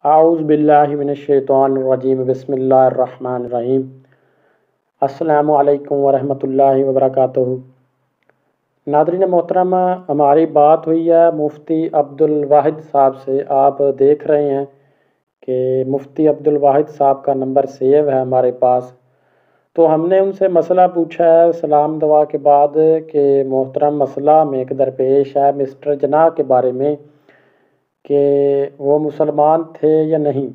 اعوذ باللہ من الشیطان الرجیم بسم اللہ الرحمن الرحیم۔ السلام علیکم ورحمۃ اللہ وبرکاتہ۔ ناظرین محترم، ہماری بات ہوئی ہے مفتی عبدالواحد صاحب سے۔ آپ دیکھ رہے ہیں کہ مفتی عبدالواحد صاحب کا نمبر سیو ہے ہمارے پاس۔ تو ہم نے ان سے مسئلہ پوچھا ہے سلام دعا کے بعد کہ محترم مسئلہ میں ایک درپیش ہے مسٹر جناح کے بارے میں کہ وہ مسلمان تھے یا نہیں،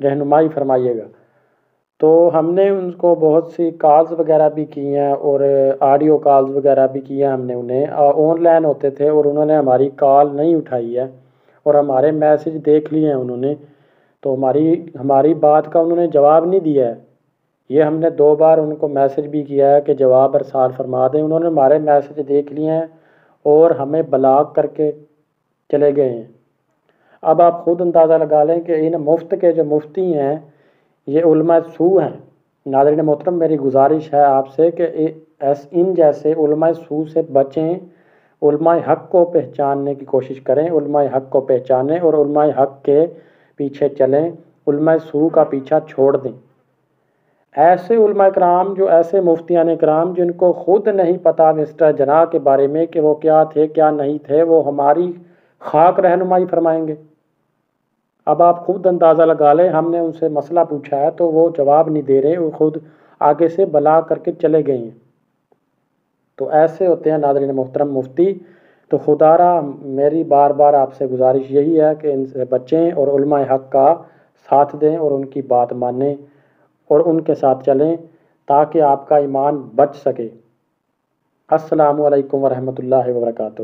رہنمائی فرمائیے گا۔ تو ہم نے ان کو بہت سی کالز وغیرہ بھی کی ہیں اور آڈیو کالز وغیرہ بھی کی ہیں، ہم نے انہیں آن لائن ہوتے تھے اور انہوں نے ہماری کال نہیں اٹھائی ہے اور ہمارے میسج دیکھ لیے ہیں انہوں نے، تو ہماری بات کا انہوں نے جواب نہیں دیا ہے۔ یہ ہم نے 2 بار ان کو میسج بھی کیا ہے کہ جواب ارسال فرما دیں، انہوں نے ہمارے میسج دیکھ لیے ہیں اور ہمیں بلاک کر کے چلے گئے ہیں۔ اب آپ خود اندازہ لگا لیں کہ ان مفت کے جو مفتی ہیں یہ علماء سو ہیں۔ ناظرین محترم، میری گزارش ہے آپ سے کہ ان جیسے علماء سو سے بچیں، علماء حق کو پہچاننے کی کوشش کریں، علماء حق کو پہچانیں اور علماء حق کے پیچھے چلیں، علماء سو کا پیچھا چھوڑ دیں۔ ایسے علماء کرام جو ایسے مفتیان کرام جن کو خود نہیں پتہ مسٹر جناح کے بارے میں کہ وہ کیا تھے کیا نہیں تھے، وہ ہماری خاک رہنمائی فرمائیں گے۔ اب آپ خود اندازہ لگا لیں، ہم نے ان سے مسئلہ پوچھا ہے تو وہ جواب نہیں دے رہے، وہ خود آگے سے بلاک کر کے چلے گئے ہیں۔ تو ایسے ہوتے ہیں ناظرین محترم مفتی۔ تو خدا را میری بار بار آپ سے گزارش یہی ہے کہ ان سے بچیں اور علماء حق کا ساتھ دیں اور ان کی بات مانیں اور ان کے ساتھ چلیں تاکہ آپ کا ایمان بچ سکے۔ السلام علیکم ورحمۃ اللہ وبرکاتہ۔